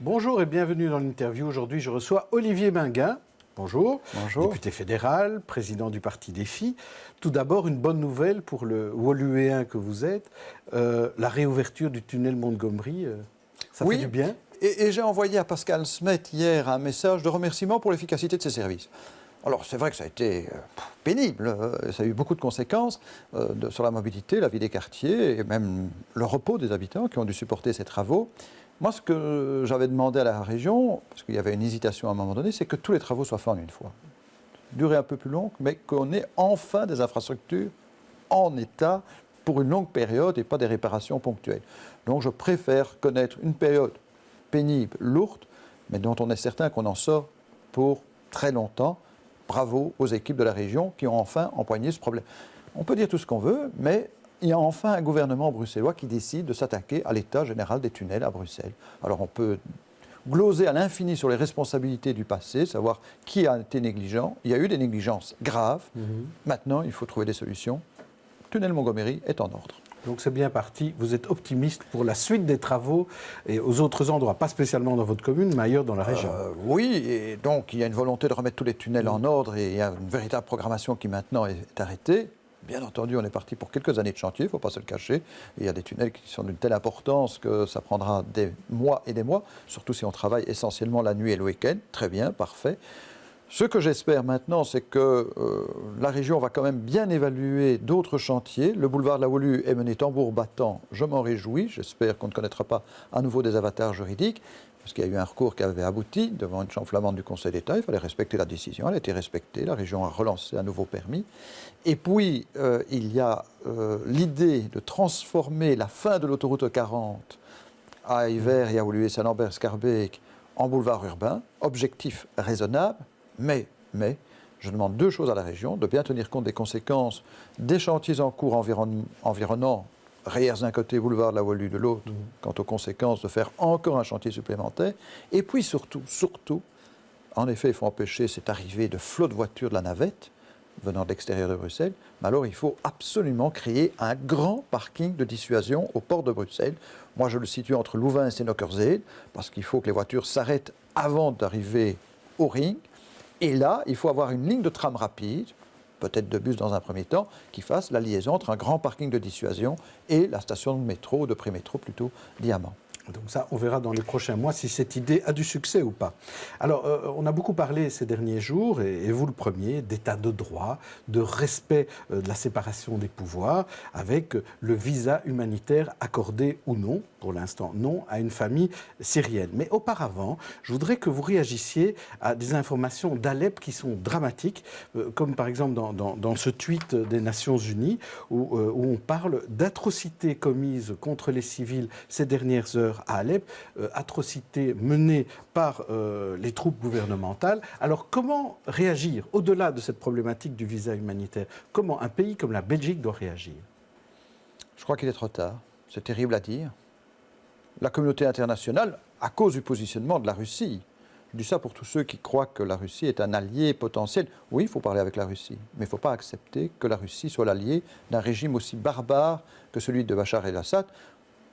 Bonjour et bienvenue dans l'interview. Aujourd'hui, je reçois Olivier Minguin. Bonjour. Bonjour. Député fédéral, président du parti Défi. Tout d'abord, une bonne nouvelle pour le Woluwéen que vous êtes, la réouverture du tunnel Montgomery. Ça fait du bien. Et j'ai envoyé à Pascal Smet hier un message de remerciement pour l'efficacité de ses services. Alors c'est vrai que ça a été pénible, ça a eu beaucoup de conséquences sur la mobilité, la vie des quartiers et même le repos des habitants qui ont dû supporter ces travaux. Moi, ce que j'avais demandé à la région, parce qu'il y avait une hésitation à un moment donné, c'est que tous les travaux soient faits en une fois. Durée un peu plus longue, mais qu'on ait enfin des infrastructures en état pour une longue période et pas des réparations ponctuelles. Donc je préfère connaître une période pénible, lourde, mais dont on est certain qu'on en sort pour très longtemps. Bravo aux équipes de la région qui ont enfin empoigné ce problème. On peut dire tout ce qu'on veut, mais il y a enfin un gouvernement bruxellois qui décide de s'attaquer à l'état général des tunnels à Bruxelles. Alors on peut gloser à l'infini sur les responsabilités du passé, savoir qui a été négligent. Il y a eu des négligences graves. Maintenant, il faut trouver des solutions. Tunnel Montgomery est en ordre. Donc c'est bien parti. Vous êtes optimiste pour la suite des travaux et aux autres endroits, pas spécialement dans votre commune, mais ailleurs dans la région. Oui, et donc il y a une volonté de remettre tous les tunnels en ordre et il y a une véritable programmation qui maintenant est arrêtée. Bien entendu, on est parti pour quelques années de chantier, il ne faut pas se le cacher. Il y a des tunnels qui sont d'une telle importance que ça prendra des mois et des mois, surtout si on travaille essentiellement la nuit et le week-end. Très bien, parfait. Ce que j'espère maintenant, c'est que la région va quand même bien évaluer d'autres chantiers. Le boulevard de la Wolu est mené tambour battant, je m'en réjouis. J'espère qu'on ne connaîtra pas à nouveau des avatars juridiques, parce qu'il y a eu un recours qui avait abouti devant une chambre flamande du Conseil d'État. Il fallait respecter la décision, elle a été respectée. La région a relancé un nouveau permis. Et puis, il y a l'idée de transformer la fin de l'autoroute 40 à Yver et à Wolu et Saint-Lambert-Scarbeck en boulevard urbain. Objectif raisonnable. Mais, je demande deux choses à la région, de bien tenir compte des conséquences des chantiers en cours environnant Reyers d'un côté, boulevard de la Wolu de l'autre, quant aux conséquences de faire encore un chantier supplémentaire. Et puis surtout, en effet, il faut empêcher cette arrivée de flots de voitures de la navette venant de l'extérieur de Bruxelles, mais alors il faut absolument créer un grand parking de dissuasion au port de Bruxelles. Moi, je le situe entre Louvain et Senockerzeel, parce qu'il faut que les voitures s'arrêtent avant d'arriver au ring. Et là, il faut avoir une ligne de tram rapide, peut-être de bus dans un premier temps, qui fasse la liaison entre un grand parking de dissuasion et la station de métro, de pré-métro plutôt, Diamant. Donc ça, on verra dans les prochains mois si cette idée a du succès ou pas. Alors, on a beaucoup parlé ces derniers jours, et vous le premier, d'état de droit, de respect de la séparation des pouvoirs, avec le visa humanitaire accordé ou non, pour l'instant non, à une famille syrienne. Mais auparavant, je voudrais que vous réagissiez à des informations d'Alep qui sont dramatiques, comme par exemple dans ce tweet des Nations Unies, où on parle d'atrocités commises contre les civils ces dernières heures à Alep, atrocités menées par les troupes gouvernementales. Alors comment réagir au-delà de cette problématique du visa humanitaire? Comment un pays comme la Belgique doit réagir? Je crois qu'il est trop tard. C'est terrible à dire. La communauté internationale, à cause du positionnement de la Russie, je dis ça pour tous ceux qui croient que la Russie est un allié potentiel. Oui, il faut parler avec la Russie, mais il ne faut pas accepter que la Russie soit l'allié d'un régime aussi barbare que celui de Bachar el-Assad.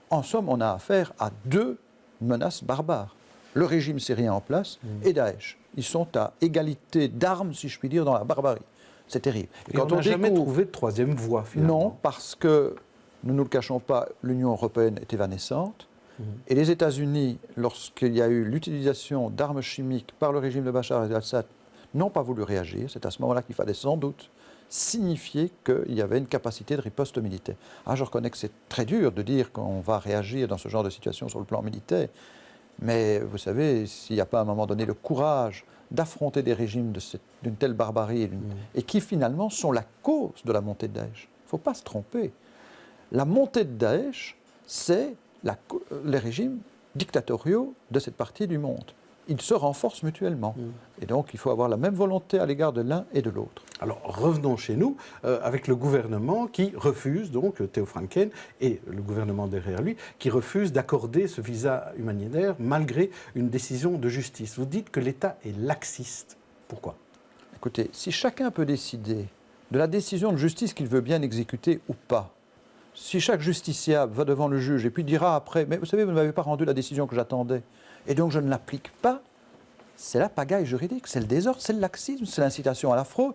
En somme, on a affaire à deux menaces barbares. Le régime syrien en place et Daesh. Ils sont à égalité d'armes, si je puis dire, dans la barbarie. C'est terrible. Et quand on n'a jamais trouvé de troisième voie, finalement. Non, parce que, nous ne nous le cachons pas, l'Union européenne est évanescente. Et les États-Unis, lorsqu'il y a eu l'utilisation d'armes chimiques par le régime de Bachar el-Assad, n'ont pas voulu réagir. C'est à ce moment-là qu'il fallait sans doute signifier qu'il y avait une capacité de riposte militaire. Ah, je reconnais que c'est très dur de dire qu'on va réagir dans ce genre de situation sur le plan militaire, mais vous savez, s'il n'y a pas à un moment donné le courage d'affronter des régimes d'une telle barbarie et qui finalement sont la cause de la montée de Daesh. Il ne faut pas se tromper. La montée de Daesh, c'est les régimes dictatoriaux de cette partie du monde. Ils se renforcent mutuellement. Et donc, il faut avoir la même volonté à l'égard de l'un et de l'autre. Alors, revenons chez nous, avec le gouvernement qui refuse, donc Theo Franken et le gouvernement derrière lui, qui refuse d'accorder ce visa humanitaire malgré une décision de justice. Vous dites que l'État est laxiste. Pourquoi? Écoutez, si chacun peut décider de la décision de justice qu'il veut bien exécuter ou pas, Si chaque justiciable va devant le juge et puis dira après, mais vous savez, vous ne m'avez pas rendu la décision que j'attendais, et donc je ne l'applique pas, c'est la pagaille juridique, c'est le désordre, c'est le laxisme, c'est l'incitation à la fraude.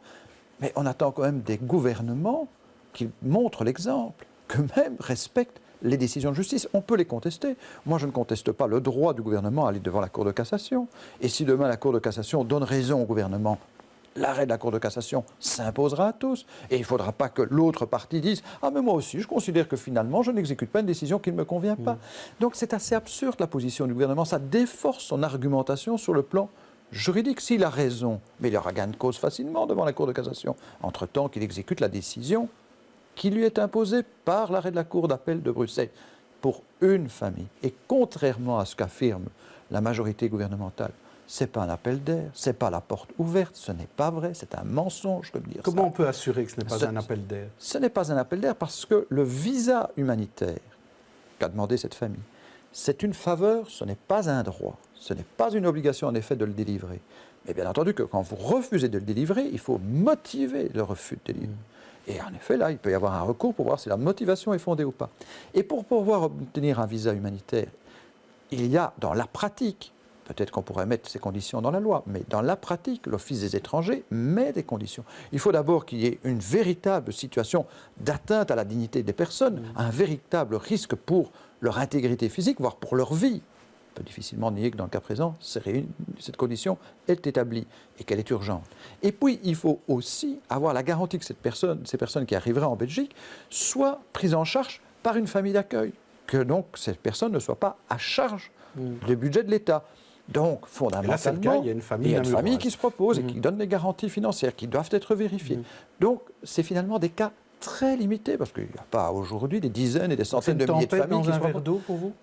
Mais on attend quand même des gouvernements qui montrent l'exemple, qu'eux-mêmes respectent les décisions de justice. On peut les contester. Moi, je ne conteste pas le droit du gouvernement à aller devant la Cour de cassation. Et si demain la Cour de cassation donne raison au gouvernement, l'arrêt de la Cour de cassation s'imposera à tous. Et il ne faudra pas que l'autre partie dise « Ah, mais moi aussi, je considère que finalement, je n'exécute pas une décision qui ne me convient pas. Donc c'est assez absurde la position du gouvernement. Ça déforce son argumentation sur le plan juridique. S'il a raison, mais il aura gain de cause facilement devant la Cour de cassation, entre-temps qu'il exécute la décision qui lui est imposée par l'arrêt de la Cour d'appel de Bruxelles pour une famille. Et contrairement à ce qu'affirme la majorité gouvernementale, ce n'est pas un appel d'air, ce n'est pas la porte ouverte, ce n'est pas vrai, c'est un mensonge que de dire ça. Comment on peut assurer que ce n'est pas un appel d'air? Ce n'est pas un appel d'air parce que le visa humanitaire qu'a demandé cette famille, c'est une faveur, ce n'est pas un droit, ce n'est pas une obligation en effet de le délivrer. Mais bien entendu que quand vous refusez de le délivrer, il faut motiver le refus de délivrer. Et en effet, là, il peut y avoir un recours pour voir si la motivation est fondée ou pas. Et pour pouvoir obtenir un visa humanitaire, il y a dans la pratique, peut-être qu'on pourrait mettre ces conditions dans la loi, mais dans la pratique, l'Office des étrangers met des conditions. Il faut d'abord qu'il y ait une véritable situation d'atteinte à la dignité des personnes, un véritable risque pour leur intégrité physique, voire pour leur vie. On peut difficilement nier que dans le cas présent, cette condition est établie et qu'elle est urgente. Et puis, il faut aussi avoir la garantie que ces personnes qui arriveraient en Belgique soient prises en charge par une famille d'accueil, que donc ces personnes ne soient pas à charge du budget de l'État. Donc, fondamentalement, il y a une famille qui se propose et qui donne des garanties financières qui doivent être vérifiées. Donc, c'est finalement des cas très limités, parce qu'il n'y a pas aujourd'hui des dizaines et des centaines de milliers de familles qui se proposent. C'est une tempête dans un verre d'eau pour vous?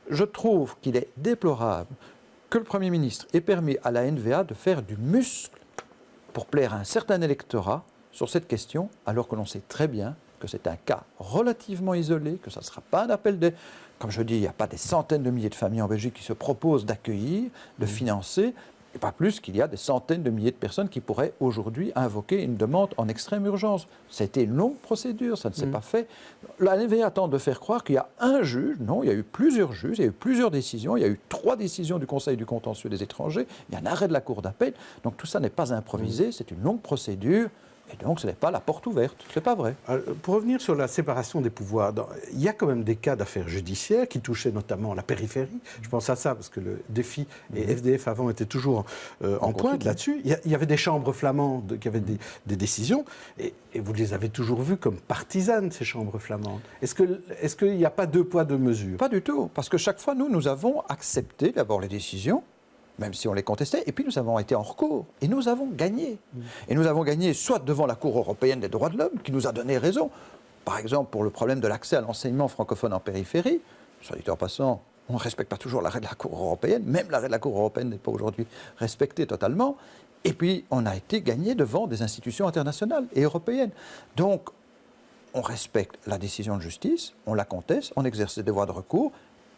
Je trouve qu'il est déplorable que le Premier ministre ait permis à la NVA de faire du muscle pour plaire à un certain électorat sur cette question, alors que l'on sait très bien que c'est un cas relativement isolé, que ça ne sera pas un appel d'air. Comme je dis, il n'y a pas des centaines de milliers de familles en Belgique qui se proposent d'accueillir, de financer, et pas plus qu'il y a des centaines de milliers de personnes qui pourraient aujourd'hui invoquer une demande en extrême urgence. Ça a été une longue procédure, ça ne s'est pas fait. La NVA tente de faire croire qu'il y a un juge. Non, il y a eu plusieurs juges, il y a eu plusieurs décisions, il y a eu 3 décisions du Conseil du contentieux des étrangers, il y a un arrêt de la Cour d'appel. Donc tout ça n'est pas improvisé, c'est une longue procédure. Et donc, ce n'est pas la porte ouverte, ce n'est pas vrai. Pour revenir sur la séparation des pouvoirs, il y a quand même des cas d'affaires judiciaires qui touchaient notamment la périphérie. Je pense à ça, parce que le défi et FDF avant étaient toujours en pointe là-dessus. Il y avait des chambres flamandes qui avaient des décisions, et vous les avez toujours vues comme partisanes, ces chambres flamandes. Est-ce qu'il n'y a pas 2 poids 2 mesures? Pas du tout, parce que chaque fois, nous avons accepté d'abord les décisions, même si on les contestait, et puis nous avons été en recours, et nous avons gagné. Et nous avons gagné soit devant la Cour européenne des droits de l'homme, qui nous a donné raison, par exemple pour le problème de l'accès à l'enseignement francophone en périphérie. Soit dit en passant, on ne respecte pas toujours l'arrêt de la Cour européenne, même l'arrêt de la Cour européenne n'est pas aujourd'hui respecté totalement. Et puis on a été gagné devant des institutions internationales et européennes. Donc on respecte la décision de justice, on la conteste, on exerce des voies de recours,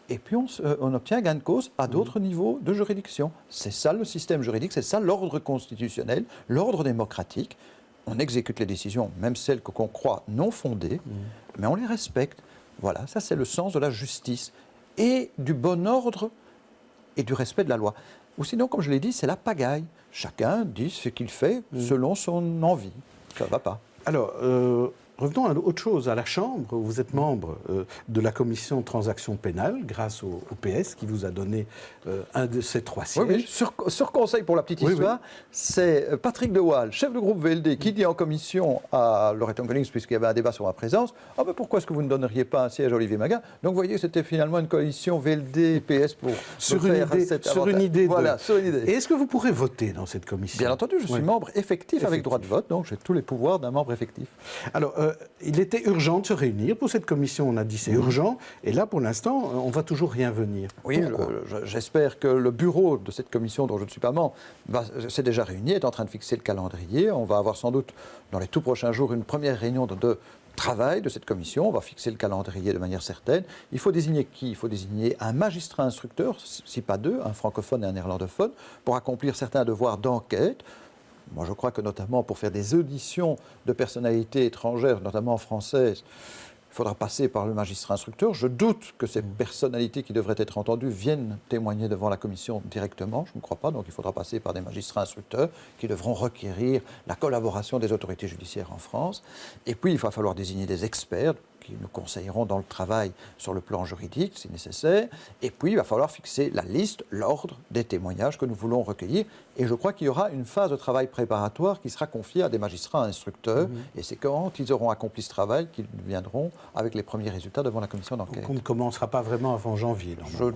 et puis on obtient gain de cause à d'autres niveaux de juridiction. C'est ça le système juridique, c'est ça l'ordre constitutionnel, l'ordre démocratique. On exécute les décisions, même celles qu'on croit non fondées, mais on les respecte. Voilà, ça c'est le sens de la justice et du bon ordre et du respect de la loi. Ou sinon, comme je l'ai dit, c'est la pagaille. Chacun dit ce qu'il fait selon son envie. Ça ne va pas. Alors, revenons à autre chose, à la Chambre, où vous êtes membre de la commission de transactions pénales, grâce au PS, qui vous a donné un de ces 3 sièges. Oui. Sur conseil, pour la petite histoire, c'est Patrick De Waal, chef de groupe VLD, qui dit en commission à Loreton Collings, puisqu'il y avait un débat sur ma présence, « Ah ben pourquoi est-ce que vous ne donneriez pas un siège à Olivier Maga ?» Donc vous voyez, c'était finalement une coalition VLD-PS pour sur une idée. Voilà, sur une idée. Et est-ce que vous pourrez voter dans cette commission? Bien entendu, je suis membre effectif avec droit de vote, donc j'ai tous les pouvoirs d'un membre effectif. Alors, il était urgent de se réunir. Pour cette commission, on a dit c'est urgent. Et là, pour l'instant, on ne voit toujours rien venir. Oui, j'espère que le bureau de cette commission, dont je ne suis pas membre, s'est déjà réuni, est en train de fixer le calendrier. On va avoir sans doute, dans les tout prochains jours, une première réunion de travail de cette commission. On va fixer le calendrier de manière certaine. Il faut désigner qui? Il faut désigner un magistrat instructeur, si pas 2, un francophone et un néerlandophone, pour accomplir certains devoirs d'enquête. Moi, je crois que notamment pour faire des auditions de personnalités étrangères, notamment françaises, il faudra passer par le magistrat instructeur. Je doute que ces personnalités qui devraient être entendues viennent témoigner devant la commission directement, je ne crois pas, donc il faudra passer par des magistrats instructeurs qui devront requérir la collaboration des autorités judiciaires en France. Et puis, il va falloir désigner des experts qui nous conseilleront dans le travail sur le plan juridique, si nécessaire. Et puis, il va falloir fixer la liste, l'ordre des témoignages que nous voulons recueillir. Et je crois qu'il y aura une phase de travail préparatoire qui sera confiée à des magistrats instructeurs. Et c'est quand ils auront accompli ce travail qu'ils viendront avec les premiers résultats devant la commission d'enquête. Donc on ne commencera pas vraiment avant janvier, Je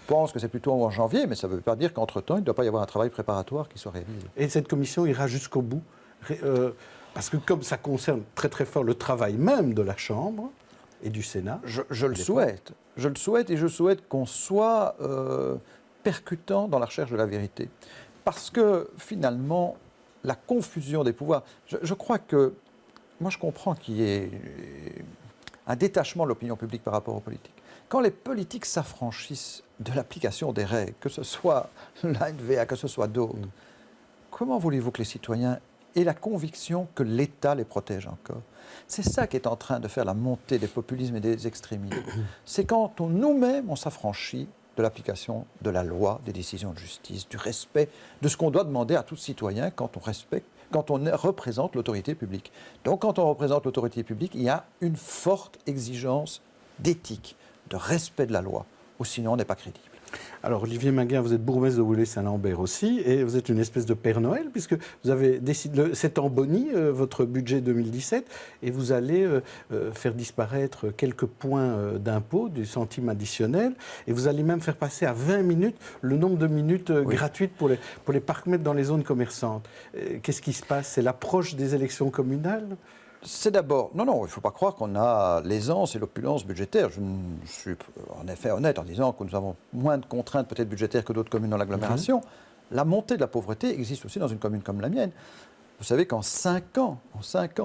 pense que c'est plutôt en janvier, mais ça ne veut pas dire qu'entre-temps, il ne doit pas y avoir un travail préparatoire qui soit réalisé. Et cette commission ira jusqu'au bout parce que comme ça concerne très très fort le travail même de la Chambre et du Sénat. Je le souhaite. Je le souhaite et je souhaite qu'on soit percutant dans la recherche de la vérité. Parce que finalement, la confusion des pouvoirs, je crois que, moi je comprends qu'il y ait un détachement de l'opinion publique par rapport aux politiques. Quand les politiques s'affranchissent de l'application des règles, que ce soit l'ANVA, que ce soit d'autres, comment voulez-vous que les citoyens aient la conviction que l'État les protège encore? C'est ça qui est en train de faire la montée des populismes et des extrémismes. C'est quand nous-mêmes, on s'affranchit de l'application de la loi, des décisions de justice, du respect de ce qu'on doit demander à tout citoyen quand on représente l'autorité publique. Donc quand on représente l'autorité publique, il y a une forte exigence d'éthique, de respect de la loi, ou sinon on n'est pas crédible. Alors Olivier Minguin, vous êtes bourgmestre de Woluwe-Saint-Lambert aussi, et vous êtes une espèce de Père Noël, puisque vous avez décidé, c'est en boni, votre budget 2017, et vous allez faire disparaître quelques points d'impôt, du centime additionnel, et vous allez même faire passer à 20 minutes le nombre de minutes gratuites pour les parcs-mètres dans les zones commerçantes. Qu'est-ce qui se passe? C'est l'approche des élections communales? C'est d'abord... Non, il ne faut pas croire qu'on a l'aisance et l'opulence budgétaire. Je suis en effet honnête en disant que nous avons moins de contraintes peut-être budgétaires que d'autres communes dans l'agglomération. La montée de la pauvreté existe aussi dans une commune comme la mienne. Vous savez qu'en 5 ans,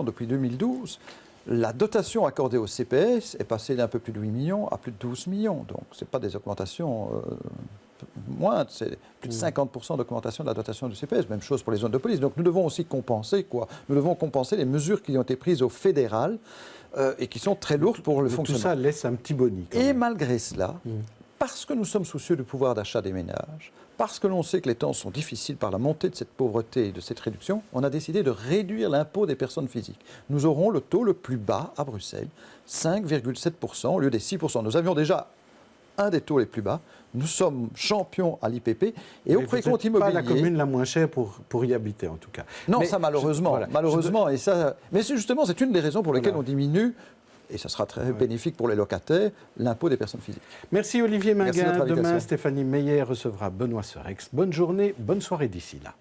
depuis 2012, la dotation accordée au CPS est passée d'un peu plus de 8 millions à plus de 12 millions. Donc ce n'est pas des augmentations moindres, c'est plus de 50% d'augmentation de la dotation du CPS. Même chose pour les zones de police. Donc nous devons aussi compenser quoi? Nous devons compenser les mesures qui ont été prises au fédéral et qui sont très lourdes pour le fonctionnement. Tout ça laisse un petit boni. Et malgré cela, parce que nous sommes soucieux du pouvoir d'achat des ménages, parce que l'on sait que les temps sont difficiles par la montée de cette pauvreté et de cette réduction, on a décidé de réduire l'impôt des personnes physiques. Nous aurons le taux le plus bas à Bruxelles, 5,7% au lieu des 6%. Nous avions déjà un des taux les plus bas. Nous sommes champions à l'IPP et au précompte immobilier. Pas la commune la moins chère pour y habiter en tout cas. Non, mais ça malheureusement. Mais justement, c'est une des raisons pour lesquelles on diminue. Et ça sera très bénéfique pour les locataires, l'impôt des personnes physiques. Merci Olivier Minguin. Merci de votre invitation. Demain, Stéphanie Meyer recevra Benoît Serex. Bonne journée, bonne soirée d'ici là.